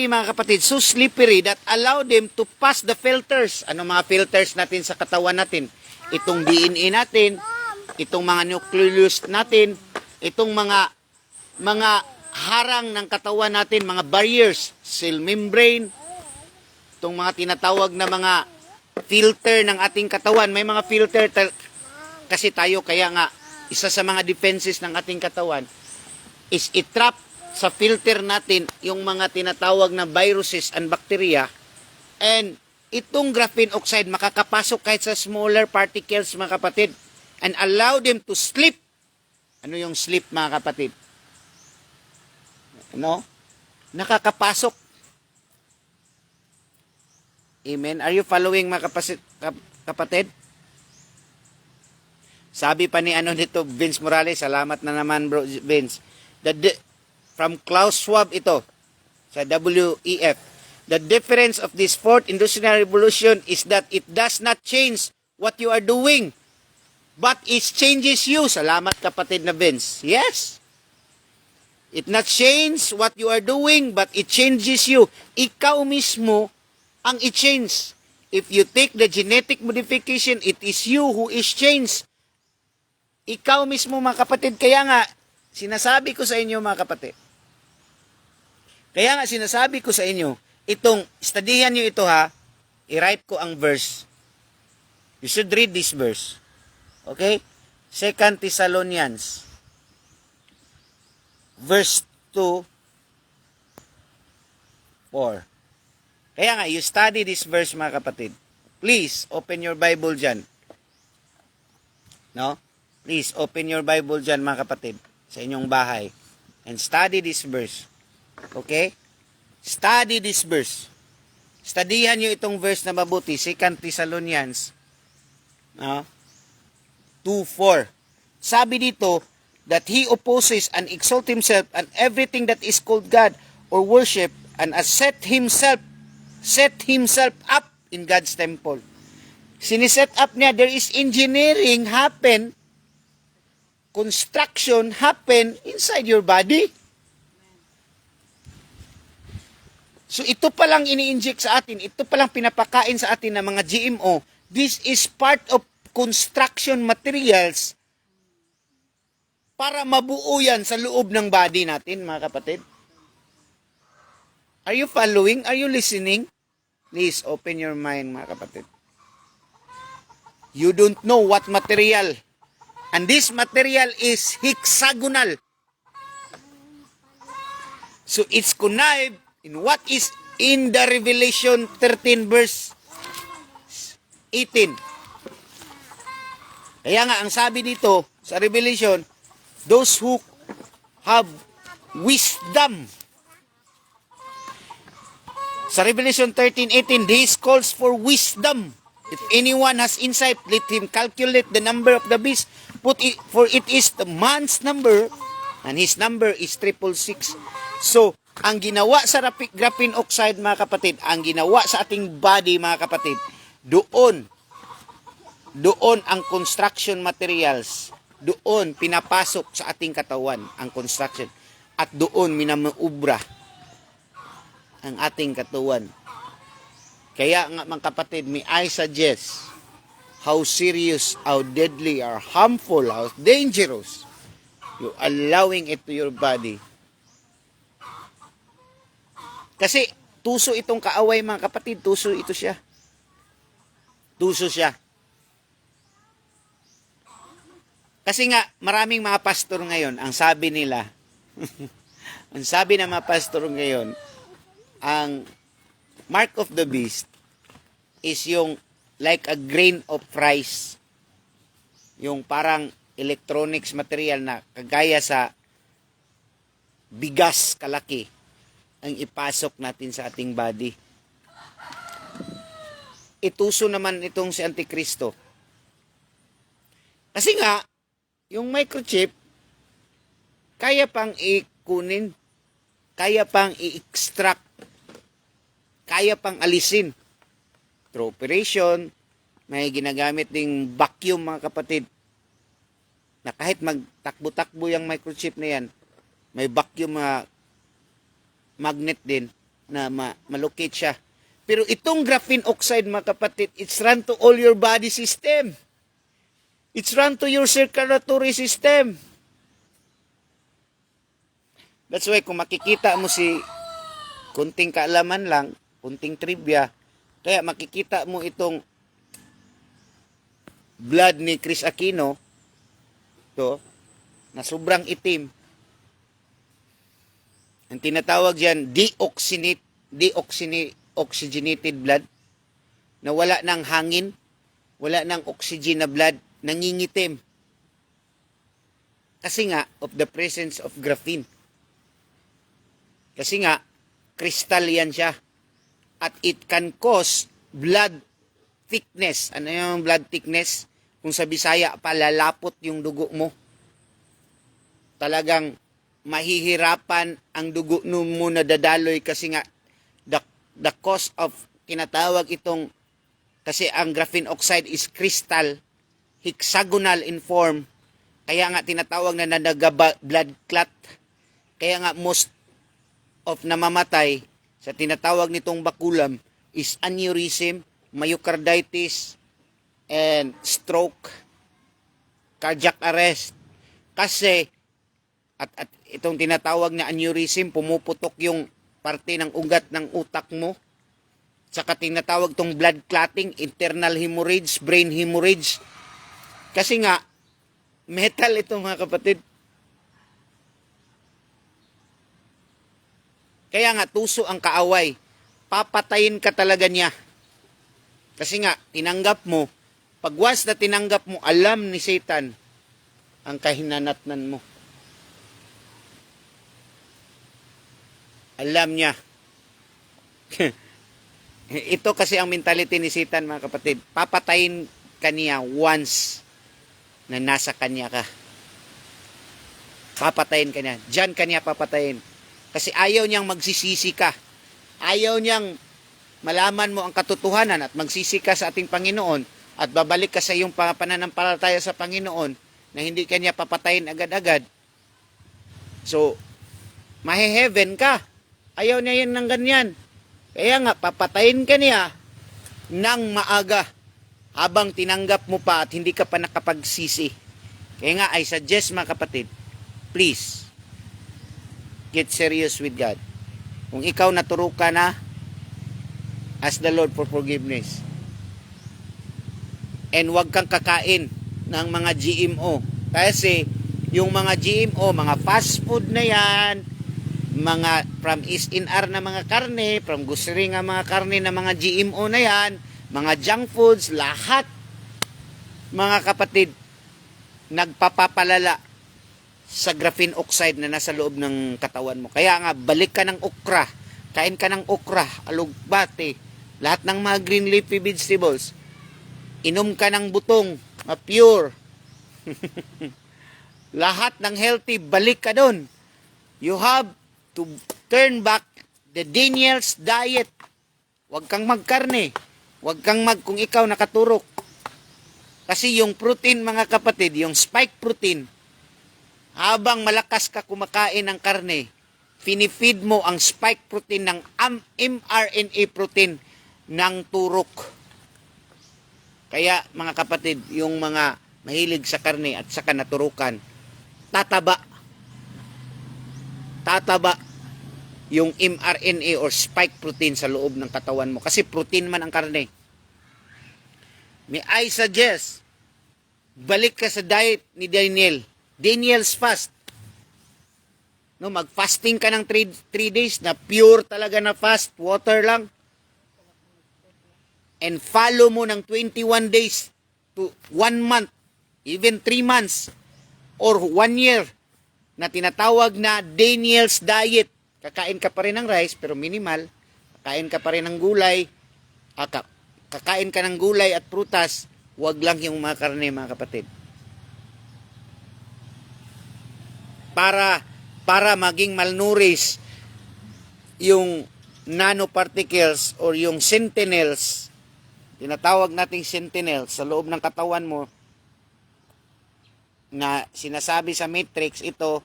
mga kapatid, so slippery that allow them to pass the filters. Ano mga filters natin sa katawan natin? Itong DNA natin, itong mga nucleus natin, itong mga harang ng katawan natin, mga barriers, cell membrane, itong mga tinatawag na mga filter ng ating katawan. May mga filter kasi tayo, kaya nga isa sa mga defenses ng ating katawan is i-trap sa filter natin yung mga tinatawag na viruses and bacteria, and itong graphene oxide makakapasok kahit sa smaller particles mga kapatid and allow them to slip. Ano yung slip mga kapatid? Nakakapasok. Amen. Are you following mga kapatid? Sabi pa ni nito Vince Morales, salamat na naman bro Vince. From Klaus Schwab ito sa WEF. The difference of this fourth industrial revolution is that it does not change what you are doing, but it changes you. Salamat kapatid na Vince. Yes. It not change what you are doing, but it changes you. Ikaw mismo ang i-change. If you take the genetic modification, it is you who is changed. Ikaw mismo mga kapatid. Kaya nga, sinasabi ko sa inyo mga kapatid. Kaya nga sinasabi ko sa inyo, studihan nyo ito ha, i-write ko ang verse. You should read this verse. Okay? 2 Thessalonians, verse 2, 4. Kaya nga, you study this verse mga kapatid. Please, open your Bible dyan. No? Please, open your Bible dyan mga kapatid, sa inyong bahay. And study this verse. Okay? Study this verse. Studihan nyo itong verse na mabuti. 2 Thessalonians 2:4. Sabi dito, that he opposes and exalt himself and everything that is called God or worship and set himself up in God's temple. Siniset up niya, there is engineering happen, construction happen inside your body. So ito palang ini-inject sa atin, ito palang pinapakain sa atin ng mga GMO. This is part of construction materials para mabuo yan sa loob ng body natin, mga kapatid. Are you following? Are you listening? Please open your mind, mga kapatid. You don't know what material. And this material is hexagonal. So it's connived in what is in the Revelation 13 verse 18. Kaya nga, ang sabi dito sa Revelation, those who have wisdom. Sa Revelation 13:18, this calls for wisdom. If anyone has insight, let him calculate the number of the beast, for it is the man's number, and his number is 666. So, ang ginawa sa graphene oxide, mga kapatid, ang ginawa sa ating body, mga kapatid, doon ang construction materials, doon pinapasok sa ating katawan ang construction, at doon minamuubra ang ating katawan. Kaya nga mga kapatid, may I suggest how serious, how deadly, how harmful, how dangerous you allowing it to your body. Kasi tuso itong kaaway mga kapatid, tuso ito siya. Tuso siya. Kasi nga, maraming mga pastor ngayon, ang sabi nila, ang sabi ng mga pastor ngayon, ang mark of the beast is yung like a grain of rice. Yung parang electronics material na kagaya sa bigas kalaki ang ipasok natin sa ating body. Ituso naman itong si Antikristo. Kasi nga, yung microchip, kaya pang ikunin, kaya pang i-extract, kaya pang alisin. Through operation, may ginagamit ding vacuum mga kapatid. Na kahit magtakbo-takbo yung microchip na yan, may vacuum magnet din na malocate siya. Pero itong graphene oxide mga kapatid, it's run to all your body system. It's run to your circulatory system. That's why kung makikita mo si kunting kaalaman lang, kunting trivia, kaya makikita mo itong blood ni Chris Aquino, to, na sobrang itim. Ang tinatawag diyan, deoxygenated blood, na wala ng hangin, wala ng oxygen na blood, nangingitim. Kasi nga, of the presence of graphene. Kasi nga, crystal yan siya. At it can cause blood thickness. Ano yung blood thickness? Kung sa Bisaya, palalapot yung dugo mo. Talagang mahihirapan ang dugo mo na dadaloy kasi nga the cause of tinatawag itong, kasi ang graphene oxide is crystal, hexagonal in form, kaya nga tinatawag na blood clot. Kaya nga most of namamatay sa tinatawag nitong bakulam is aneurysm, myocarditis, and stroke, cardiac arrest. Kasi at itong tinatawag na aneurysm, pumuputok yung parte ng ugat ng utak mo. Saka tinatawag tong blood clotting, internal hemorrhage, brain hemorrhage. Kasi nga, metal ito mga kapatid. Kaya nga, tuso ang kaaway. Papatayin ka talaga niya. Kasi nga, tinanggap mo. Pag once na tinanggap mo, alam ni Satan ang kahinanatnan mo. Alam niya. Ito kasi ang mentality ni Satan mga kapatid. Papatayin ka niya once na nasa kanya ka. Papatayin ka niya. Diyan ka niya papatayin. Kasi ayaw niyang magsisisi ka. Ayaw niyang malaman mo ang katotohanan at magsisi ka sa ating Panginoon at babalik ka sa iyong pananampalataya sa Panginoon na hindi ka niya papatayin agad-agad. So, mahe-heaven ka. Ayaw niya yan ng ganyan. Kaya nga, papatayin ka niya ng maaga habang tinanggap mo pa at hindi ka pa nakapagsisi. Kaya nga, I suggest mga kapatid, please, get serious with God. Kung ikaw naturo ka na, ask the Lord for forgiveness. And huwag kang kakain ng mga GMO. Kasi yung mga GMO, mga fast food na yan, mga from SNR na mga karne, from grocery nga mga karne na mga GMO na yan, mga junk foods, lahat, mga kapatid, nagpapapalala sa graphene oxide na nasa loob ng katawan mo. Kaya nga, balik ka ng okra, kain ka ng okra, alugbate, lahat ng mga green leafy vegetables, inom ka ng butong, pure, lahat ng healthy, balik ka doon. You have to turn back the Daniel's diet. Huwag kang magkarne. Huwag kang kung ikaw nakaturok. Kasi yung protein mga kapatid, yung spike protein, habang malakas ka kumakain ng karne, finifeed mo ang spike protein ng mRNA protein ng turok. Kaya mga kapatid, yung mga mahilig sa karne at saka naturukan, tataba. yung mRNA or spike protein sa loob ng katawan mo. Kasi protein man ang karne. May I suggest, balik ka sa diet ni Daniel. Daniel's fast. No, mag-fasting ka ng 3 days na pure talaga na fast, water lang. And follow mo ng 21 days to 1 month, even 3 months, or 1 year, na tinatawag na Daniel's diet. Kakain ka pa rin ng rice, pero minimal. Kakain ka pa rin ng gulay. Kakain ka ng gulay at prutas. Huwag lang yung mga karne, mga kapatid. Para maging malnourished yung nanoparticles or yung sentinels, tinatawag nating sentinels sa loob ng katawan mo, na sinasabi sa matrix ito,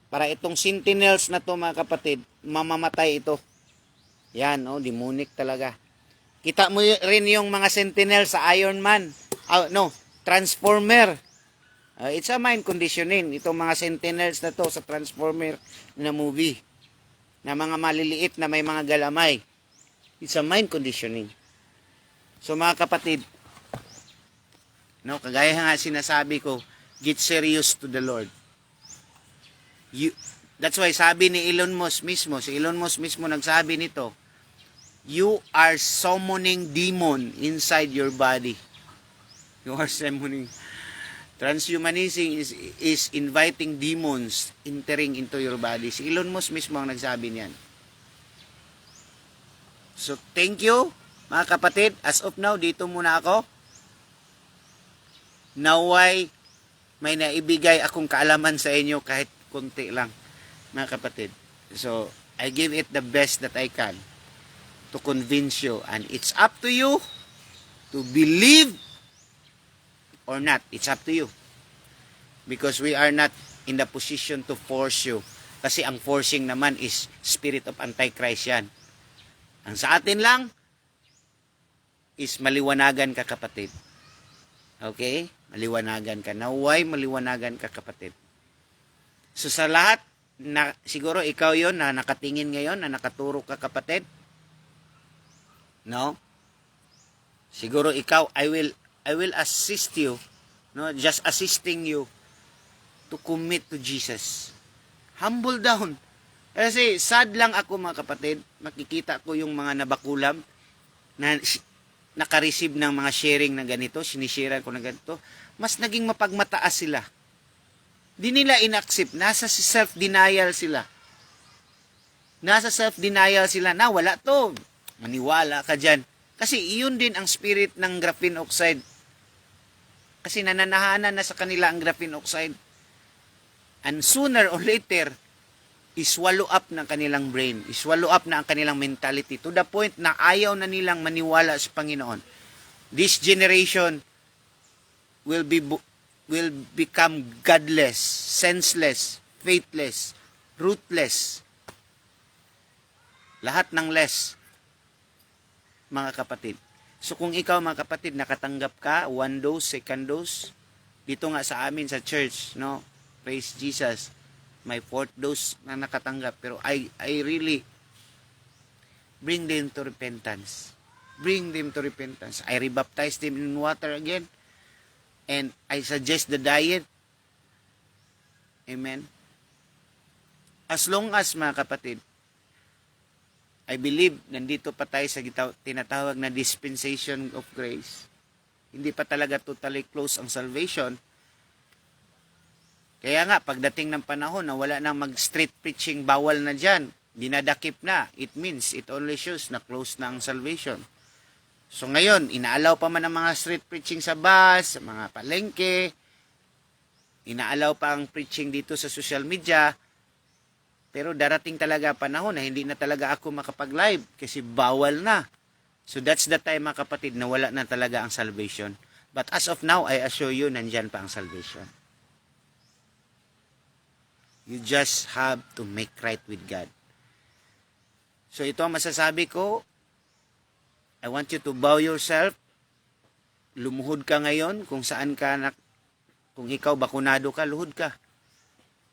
para itong sentinels na to, mga kapatid, mamamatay ito. Yan, demonic talaga. Kita mo rin yung mga sentinels sa Iron Man. Transformer. It's a mind conditioning. Itong mga sentinels na to sa Transformer na movie. Na mga maliliit na may mga galamay. It's a mind conditioning. So mga kapatid, kagaya nga sinasabi ko, get serious to the Lord. That's why sabi ni Elon Musk mismo, si Elon Musk mismo nagsabi nito, you are summoning demon inside your body. You are summoning. Transhumanism is inviting demons entering into your body. Si Elon Musk mismo ang nagsabi niyan. So thank you mga kapatid. As of now, dito muna ako. Naway may naibigay akong kaalaman sa inyo kahit konti lang, mga kapatid. So, I give it the best that I can to convince you. And it's up to you to believe or not. It's up to you. Because we are not in the position to force you. Kasi ang forcing naman is spirit of Antichrist yan. Ang sa atin lang is maliwanagan ka, kapatid. Okay? Maliwanagan ka. Naway maliwanagan ka, kapatid. So sa lahat, siguro ikaw yon na nakatingin ngayon, na nakaturo ka, kapatid. No? Siguro ikaw, I will assist you, just assisting you to commit to Jesus. Humble down. Kasi sad lang ako, mga kapatid, makikita ko yung mga nabakulam na nakareceive ng mga sharing na ganito, sinishare ko na ganito, mas naging mapagmataas sila. Di nila inaccept. Nasa self-denial sila. Nasa self-denial sila na wala to. Maniwala ka dyan. Kasi iyon din ang spirit ng graphene oxide. Kasi nananahanan na sa kanila ang graphene oxide. And sooner or later, iswallow up ng kanilang brain. Iswallow up na ang kanilang mentality to the point na ayaw na nilang maniwala sa Panginoon. This generation will become godless, senseless, faithless, ruthless. Lahat ng less, mga kapatid. So kung ikaw, mga kapatid, nakatanggap ka, 1 dose, 2nd dose, dito nga sa amin sa church, praise Jesus, may 4th dose na nakatanggap. Pero I really bring them to repentance. Bring them to repentance. I rebaptize them in water again. And I suggest the diet. Amen. As long as, mga kapatid, I believe nandito pa tayo sa tinatawag na dispensation of grace. Hindi pa talaga totally close ang salvation. Kaya nga, pagdating ng panahon na wala nang mag-street preaching, bawal na dyan, dinadakip na, it means, it only shows na close na ang salvation. So ngayon, inaalaw pa man ang mga street preaching sa bus, sa mga palengke, inaalaw pa ang preaching dito sa social media, pero darating talaga panahon na hindi na talaga ako makapag-live kasi bawal na. So that's the time, mga kapatid, na wala na talaga ang salvation. But as of now, I assure you, nandyan pa ang salvation. You just have to make right with God. So ito ang masasabi ko. I want you to bow yourself. Lumuhod ka ngayon kung saan ka, kung ikaw bakunado ka, luhod ka.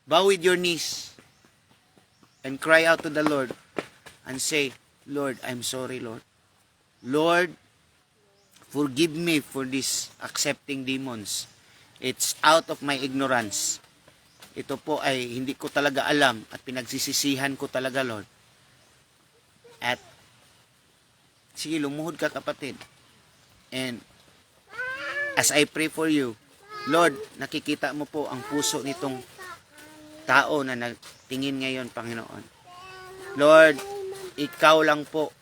Bow with your knees. and cry out to the Lord and say, Lord, I'm sorry, Lord. Lord, forgive me for this accepting demons. It's out of my ignorance. Ito po ay hindi ko talaga alam at pinagsisisihan ko talaga, Lord. At sige, lumuhod ka, kapatid. And as I pray for you, Lord, nakikita mo po ang puso nitong tao na nagtingin ngayon, Panginoon. Lord, ikaw lang po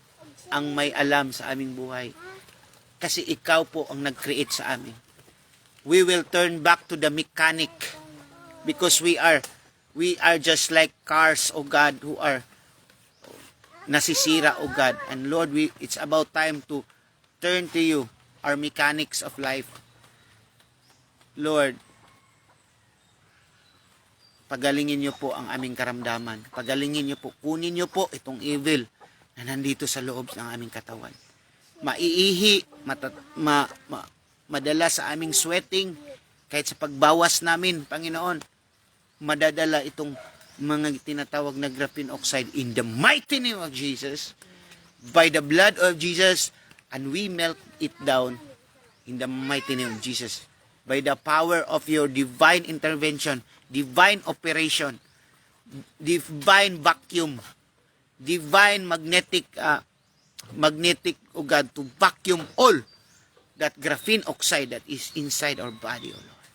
ang may alam sa aming buhay. Kasi ikaw po ang nag-create sa amin. We will turn back to the mechanic because we are just like cars, O God, who are nasisira, O God. And Lord, it's about time to turn to you, our mechanics of life. Lord, pagalingin niyo po ang aming karamdaman. Pagalingin niyo po, kunin niyo po itong evil na nandito sa loob ng aming katawan. Maiihi, madala sa aming sweating, kahit sa pagbawas namin, Panginoon, madadala itong mga tinatawag na graphene oxide in the mighty name of Jesus, by the blood of Jesus, and we melt it down in the mighty name of Jesus, by the power of your divine intervention, divine operation, divine vacuum, divine magnetic, O God, to vacuum all that graphene oxide that is inside our body, O Lord.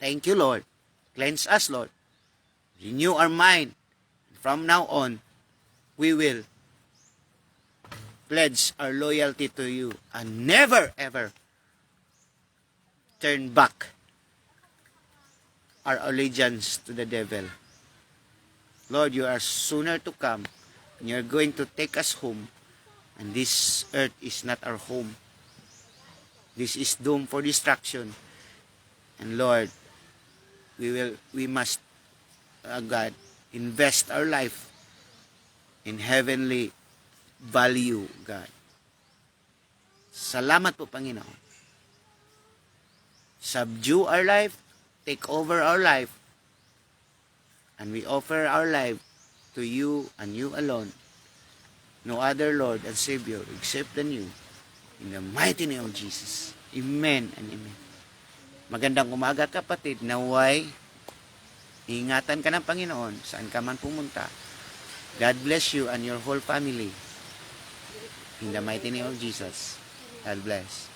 Thank you, Lord. Cleanse us, Lord. Renew our mind. From now on, we will pledge our loyalty to you and never, ever turn back our allegiance to the devil. Lord, you are sooner to come, and you're going to take us home, and this earth is not our home. This is doomed for destruction. And Lord, we must, God, invest our life in heavenly value, God. Salamat po, Panginoon. Subdue our life, take over our life, and we offer our life to you and you alone. No other Lord and Savior except than you. In the mighty name of Jesus. Amen and amen. Magandang umaga, kapatid. Naway, ingatan ka ng Panginoon saan ka man pumunta. God bless you and your whole family. In the mighty name of Jesus. God bless.